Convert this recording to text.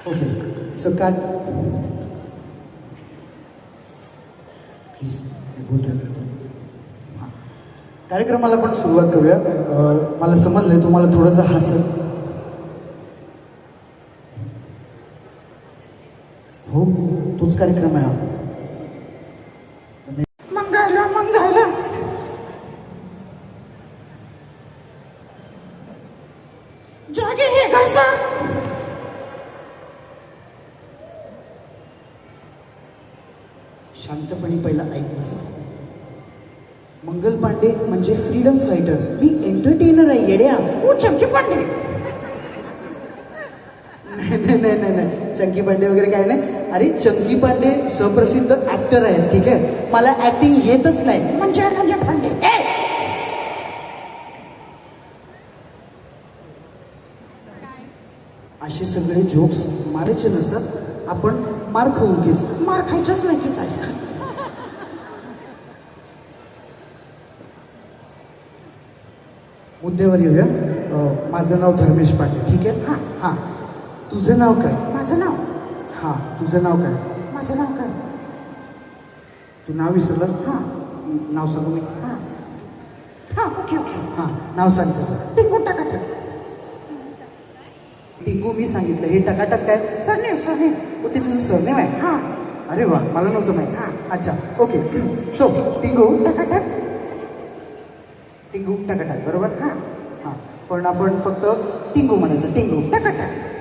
Okay so काय please बोलतोय हां कार्यक्रमाला पण सुरुवात करूया. मला समजलंय तुम्हाला थोडंसं हसत हो तोच कार्यक्रम आहे हा. मंगायला मंगायला जागे हे घसा शांतपणे पहिला ऐक माझं. मंगल पांडे म्हणजे फ्रीडम फायटर, मी एंटरटेनर आहे येड्या. ओ चंकी पांडे. नाही नाही नाही नाही नाही चंकी पांडे वगैरे काय नाही. अरे चंकी पांडे सुप्रसिद्ध ऍक्टर आहेत, ठीक आहे. मला ऍक्टिंग येतच नाही. म्हणजे पांडे असे सगळे जोक्स मारायचे नसतात. आपण मार खाऊ घेच मार खायच्याच नाही जायचं. मुद्द्यावर येऊया. माझं नाव धर्मेश पाटील, ठीक आहे. हां हां तुझं नाव काय? माझं नाव हां तुझं नाव काय? माझं नाव काय? तू नाव विसरलास? हां नाव सांगू मी? हां हां ओके ओके हां नाव सांग तसं. टिंगू टकाटक. टिंगू मी सांगितलं. हे टकाटक काय? Surname surname. ते तुझं सरनेम आहे? हां. अरे वा मला नव्हतं माहीत. हां अच्छा ओके. सो टिंगू टकाटक. टिंगू टकाटक बरोबर. हां हां पण आपण फक्त टिंगू म्हणायचं. टिंगू टकाटक.